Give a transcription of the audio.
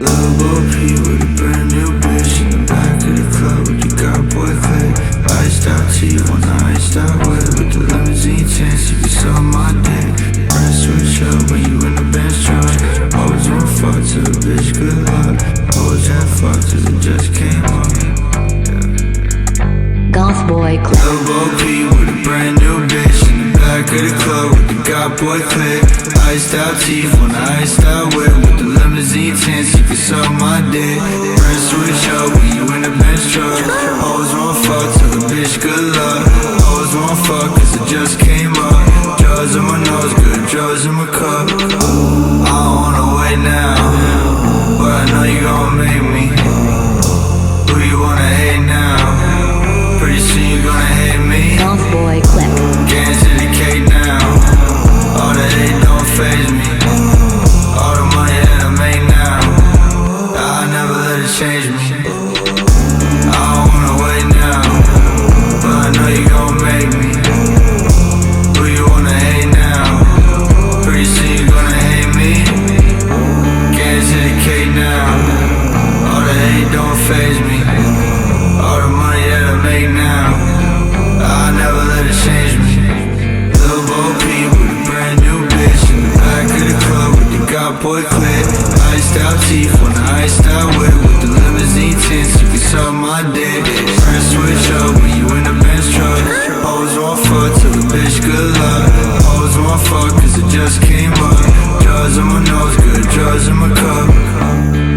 Lil Peep with a brand new bitch in the back of the club with the god boy click. Iced out teeth on the iced out whip with the limousine chance you can suck my dick. Press switch up when you in the Benz Truck. Always wanna fuck to a bitch, good luck. Always had fuck till it just came up. Goth boy clip. Lil Peep with a brand new bitch in the back of the club with the god boy click. Iced out teeth on the iced out whip with the limousine chance you can suck my dick. Press switch up when you in the Benz Truck. Always wanna fuck till a bitch, good luck. Always wanna fuck cause it just came up. Drugs in my nose, good drugs in my cup. I don't wanna wait now, but I know you gon' make me. Who you wanna hate now? Pretty soon you gonna hate me. Goth boy clip. Getting to the cake now. All the hate don't faze me. All the money that I make now, I never let it change me. I don't wanna wait now, but I know you gon' make me. Who you wanna hate now? Pretty soon you gonna hate me. Getting to the cake now. All the hate don't faze me. All the money that I make now, I never let it change me. Lil Peep with a brand new bitch in the back of the club with the god boy clip. Iced out teeth on the iced out whip with the limousine tints you can suck my dick. Press switch up when you in the Benz Truck. Always wanna fuck till a bitch, good luck. Always wanna fuck cause it just came up. Drugs in my nose, good drugs in my cup.